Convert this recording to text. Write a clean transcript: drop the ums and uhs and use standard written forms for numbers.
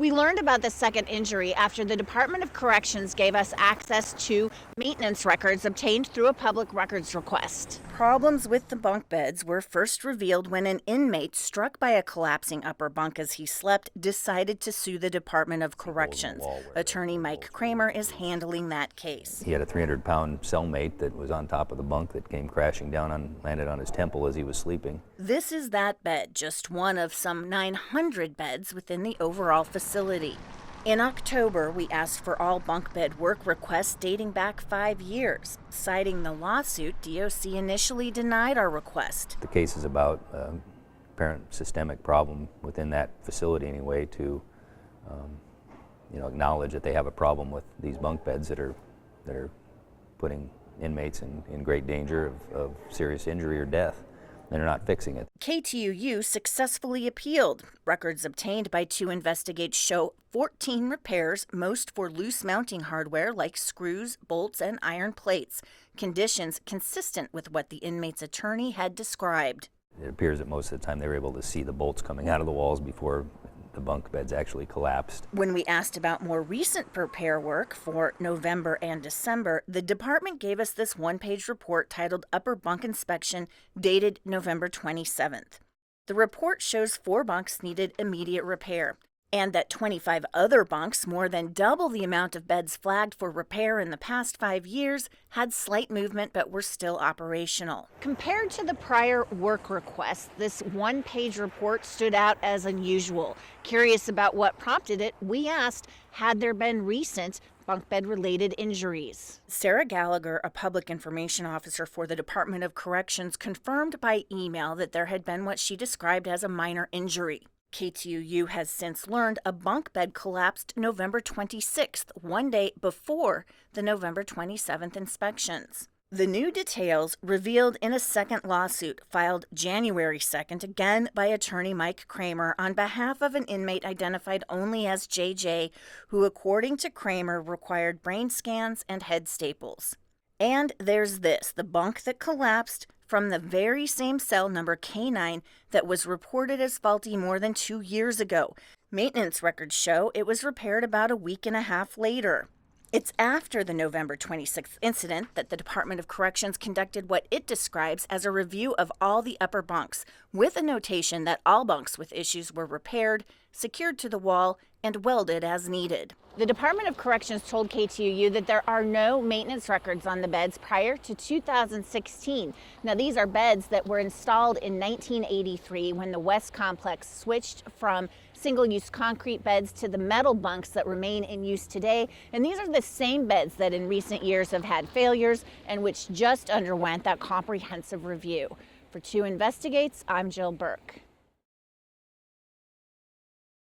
We learned about the second injury after the Department of Corrections gave us access to maintenance records obtained through a public records request. Problems with the bunk beds were first revealed when an inmate struck by a collapsing upper bunk as he slept decided to sue the Department of Corrections. Attorney Mike Kramer is handling that case. He had a 300-pound cellmate that was on top of the bunk that came crashing down and landed on his temple as he was sleeping. This is that bed, just one of some 900 beds within the overall facility. In October, we asked for all bunk bed work requests dating back 5 years. Citing the lawsuit, DOC initially denied our request. The case is about apparent systemic problem within that facility anyway to acknowledge that they have a problem with these bunk beds that are putting inmates in great danger of serious injury or death. They're not fixing it. KTUU successfully appealed. Records obtained by 2 investigates show 14 repairs, most for loose mounting hardware like screws, bolts, and iron plates. Conditions consistent with what the inmate's attorney had described. It appears that most of the time they were able to see the bolts coming out of the walls before the bunk beds actually collapsed. When we asked about more recent repair work for November and December, the department gave us this one-page report titled Upper Bunk Inspection, dated November 27th. The report shows 4 bunks needed immediate repair, and that 25 other bunks, more than double the amount of beds flagged for repair in the past 5 years, had slight movement but were still operational. Compared to the prior work request, this one-page report stood out as unusual. Curious about what prompted it, we asked, had there been recent bunk bed-related injuries? Sarah Gallagher, a public information officer for the Department of Corrections, confirmed by email that there had been what she described as a minor injury. KTUU has since learned a bunk bed collapsed November 26th, one day before the November 27th inspections. The new details revealed in a second lawsuit filed January 2nd, again by attorney Mike Kramer on behalf of an inmate identified only as JJ, who, according to Kramer, required brain scans and head staples. And there's this, the bunk that collapsed from the very same cell number K9 that was reported as faulty more than 2 years ago. Maintenance records show it was repaired about a week and a half later. It's after the November 26th incident that the Department of Corrections conducted what it describes as a review of all the upper bunks, with a notation that all bunks with issues were repaired, secured to the wall, and welded as needed. The Department of Corrections told KTUU that there are no maintenance records on the beds prior to 2016. Now, these are beds that were installed in 1983 when the West Complex switched from single-use concrete beds to the metal bunks that remain in use today. And these are the same beds that in recent years have had failures and which just underwent that comprehensive review. For 2 Investigates, I'm Jill Burke.